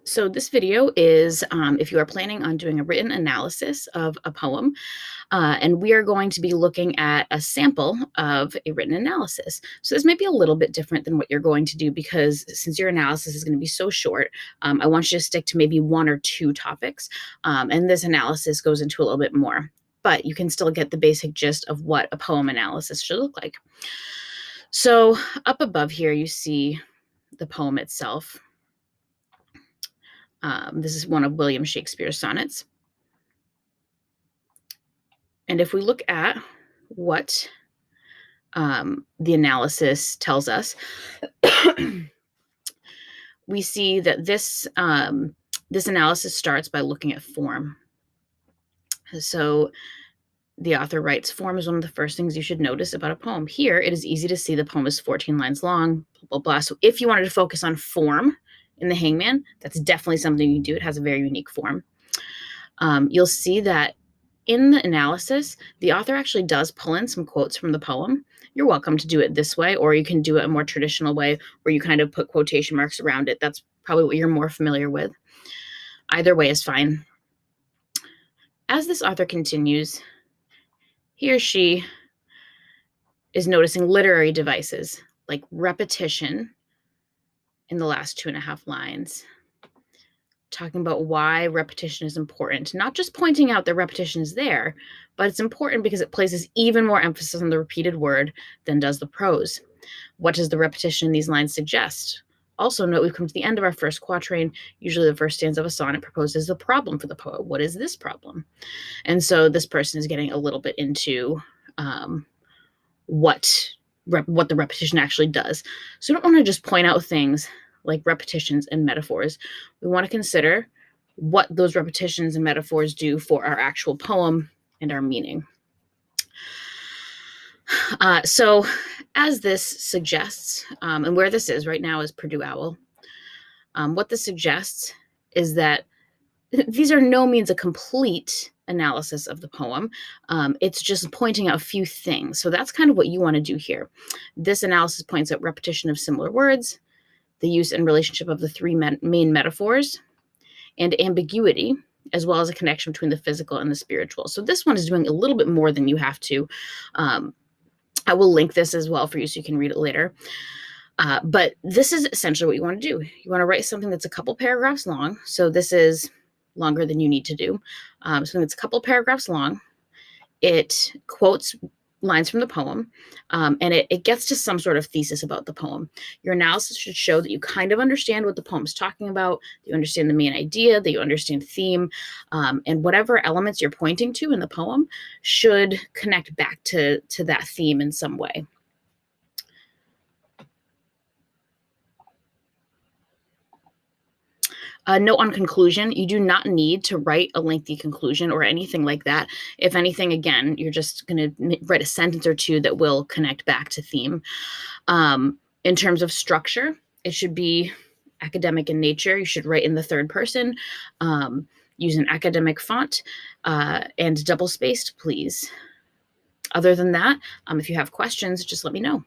So this video is if you are planning on doing a written analysis of a poem, and we are going to be looking at a sample of a written analysis. So this may be a little bit different than what you're going to do because since your analysis is going to be so short, I want you to stick to maybe one or two topics, and this analysis goes into a little bit more. But you can still get the basic gist of what a poem analysis should look like. So up above here, you see the poem itself. This is one of William Shakespeare's sonnets. And if we look at what the analysis tells us, we see that this analysis starts by looking at form. So the author writes, form is one of the first things you should notice about a poem. Here, it is easy to see the poem is 14 lines long, blah, blah, blah. So if you wanted to focus on form in The Hangman, that's definitely something you can do. It has a very unique form. You'll see that in the analysis, the author actually does pull in some quotes from the poem. You're welcome to do it this way, or you can do it a more traditional way where you kind of put quotation marks around it. That's probably what you're more familiar with. Either way is fine. As this author continues, he or she is noticing literary devices like repetition in the last 2.5 lines, talking about why repetition is important, not just pointing out that repetition is there, but it's important because it places even more emphasis on the repeated word than does the prose. What does the repetition in these lines suggest? Also note we've come to the end of our first quatrain. Usually the first stanza of a sonnet proposes a problem for the poet. What is this problem? And so this person is getting a little bit into what the repetition actually does. So we don't want to just point out things like repetitions and metaphors. We want to consider what those repetitions and metaphors do for our actual poem and our meaning. So as this suggests, and where this is right now is Purdue Owl, what this suggests is that these are no means a complete analysis of the poem. It's just pointing out a few things. So that's kind of what you want to do here. This analysis points out repetition of similar words, the use and relationship of the three main metaphors, and ambiguity, as well as a connection between the physical and the spiritual. So this one is doing a little bit more than you have to. I will link this as well for you so you can read it later. But this is essentially what you want to do. You want to write something that's a couple paragraphs long. So this is longer than you need to do. Something that's a couple paragraphs long. It quotes lines from the poem, and it gets to some sort of thesis about the poem. Your analysis should show that you kind of understand what the poem is talking about, that you understand the main idea, that you understand the theme, and whatever elements you're pointing to in the poem should connect back to that theme in some way. Note on conclusion, you do not need to write a lengthy conclusion or anything like that. If anything, again, you're just going to write a sentence or two that will connect back to theme. In terms of structure, it should be academic in nature. You should write in the third person, use an academic font, and double-spaced, please. Other than that, if you have questions, just let me know.